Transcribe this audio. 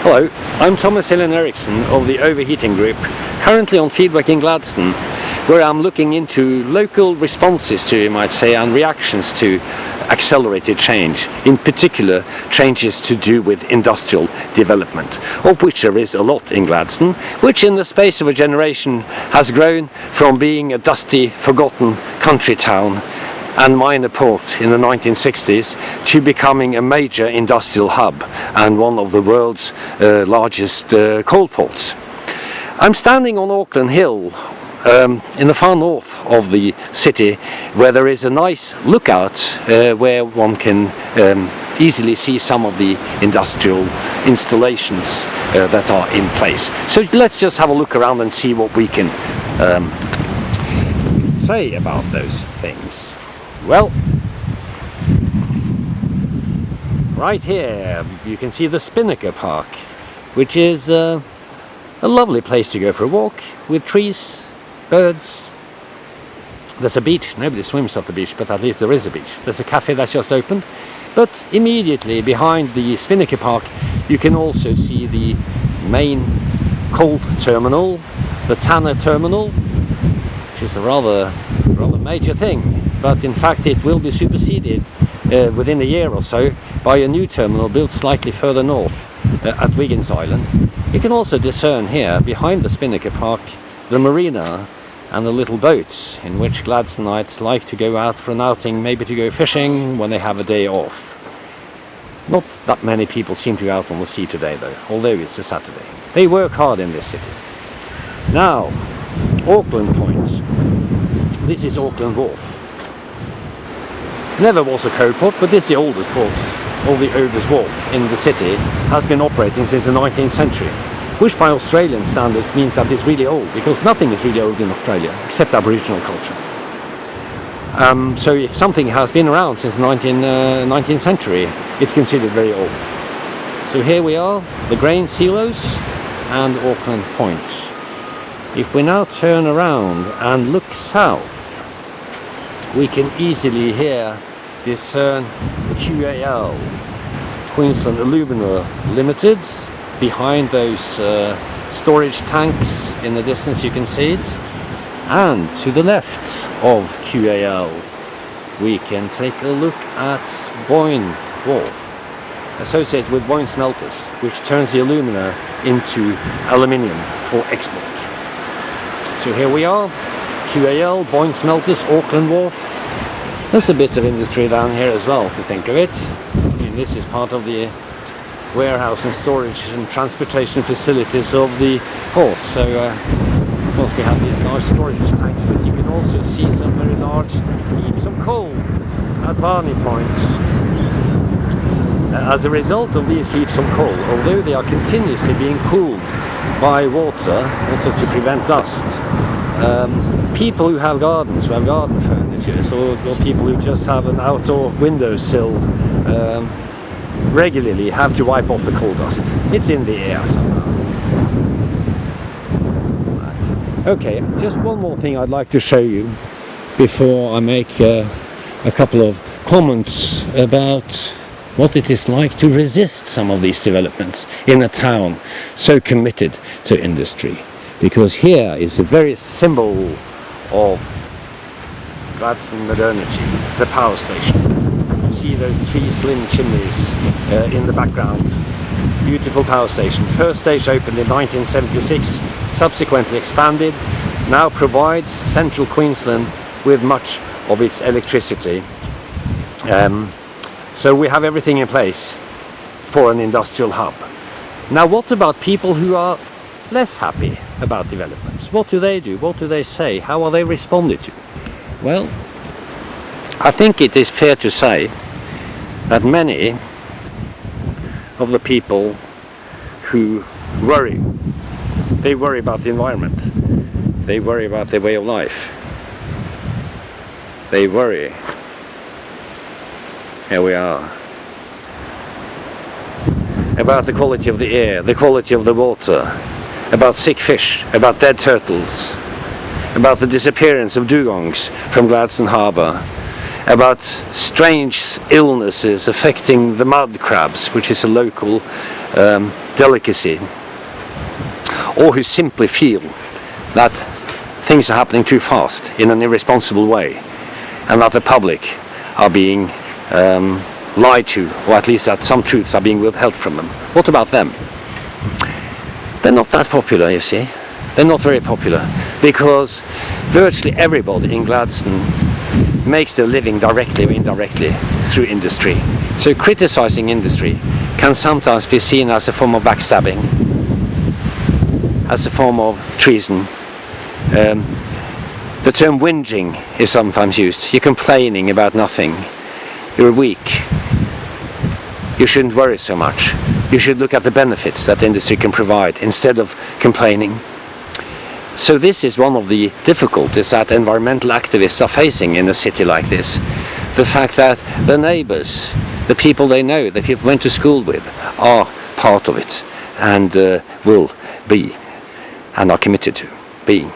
Hello, I'm Hylland Eriksen of the Overheating Group, currently on fieldwork in Gladstone, where I'm looking into local responses to, you might say, and reactions to accelerated change, in particular changes to do with industrial development, of which there is a lot in Gladstone, which in the space of a generation has grown from being a dusty, forgotten country town and minor port in the 1960s to becoming a major industrial hub and one of the world's largest coal ports. I'm standing on Auckland Hill in the far north of the city, where there is a nice lookout where one can easily see some of the industrial installations that are in place. So let's just have a look around and see what we can say about those things. Well, right here you can see the Spinnaker Park, which is a lovely place to go for a walk with trees, birds. There's a beach. Nobody swims at the beach, but at least there is a beach. There's a cafe that's just opened, but immediately behind the Spinnaker Park you can also see the main coal terminal, the Tanner terminal, which is a rather major thing. But in fact it will be superseded within a year or so by a new terminal built slightly further north at Wiggins Island. You can also discern here behind the Spinnaker Park the marina and the little boats in which Gladstonites like to go out for an outing, maybe to go fishing when they have a day off. Not that many people seem to be out on the sea today though, although it's a Saturday. They work hard in this city. Now, Auckland Point. This is Auckland Wharf. Never was a coal port, but it's the oldest port, or the oldest wharf in the city, has been operating since the 19th century, which by Australian standards means that it's really old, because nothing is really old in Australia, except Aboriginal culture. So if something has been around since the 19th century, it's considered very old. So here we are, the grain silos and Auckland Point. If we now turn around and look south, we can easily here discern QAL, Queensland Alumina Limited. Behind those storage tanks in the distance you can see it. And to the left of QAL we can take a look at Boyne Wharf, associated with Boyne Smelters, which turns the alumina into aluminium for export. So here we are, QAL, Boyne Smelters, Auckland Wharf. There's a bit of industry down here as well, to think of it. I mean, this is part of the warehouse and storage and transportation facilities of the port. So, of course, we have these large storage tanks, but you can also see some very large heaps of coal at Barney Point. As a result of these heaps of coal, although they are continuously being cooled by water, also to prevent dust, people who have gardens, who have garden furniture, or people who just have an outdoor windowsill, regularly have to wipe off the coal dust. It's in the air somehow. Right. Okay, just one more thing I'd like to show you before I make a couple of comments about what it is like to resist some of these developments in a town so committed to industry. Because here is the very symbol of Gladstone modernity, the power station. You see those three slim chimneys in the background. Beautiful power station. First stage opened in 1976, subsequently expanded, now provides central Queensland with much of its electricity. So we have everything in place for an industrial hub. Now what about people who are less happy about developments? What do they do? What do they say? How are they responded to? Well, I think it is fair to say that many of the people who worry, they worry about the environment, they worry about their way of life, they worry, here we are, about the quality of the air, the quality of the water, about sick fish, about dead turtles, about the disappearance of dugongs from Gladstone Harbour, about strange illnesses affecting the mud crabs, which is a local delicacy, or who simply feel that things are happening too fast in an irresponsible way, and that the public are being lied to, or at least that some truths are being withheld from them. What about them? They're not that popular, you see. They're not very popular, because virtually everybody in Gladstone makes their living directly or indirectly through industry. So criticizing industry can sometimes be seen as a form of backstabbing, as a form of treason. The term whinging is sometimes used. You're complaining about nothing. You're weak. You shouldn't worry so much. You should look at the benefits that industry can provide instead of complaining. So this is one of the difficulties that environmental activists are facing in a city like this. The fact that the neighbors, the people they know, the people went to school with, are part of it and will be and are committed to being.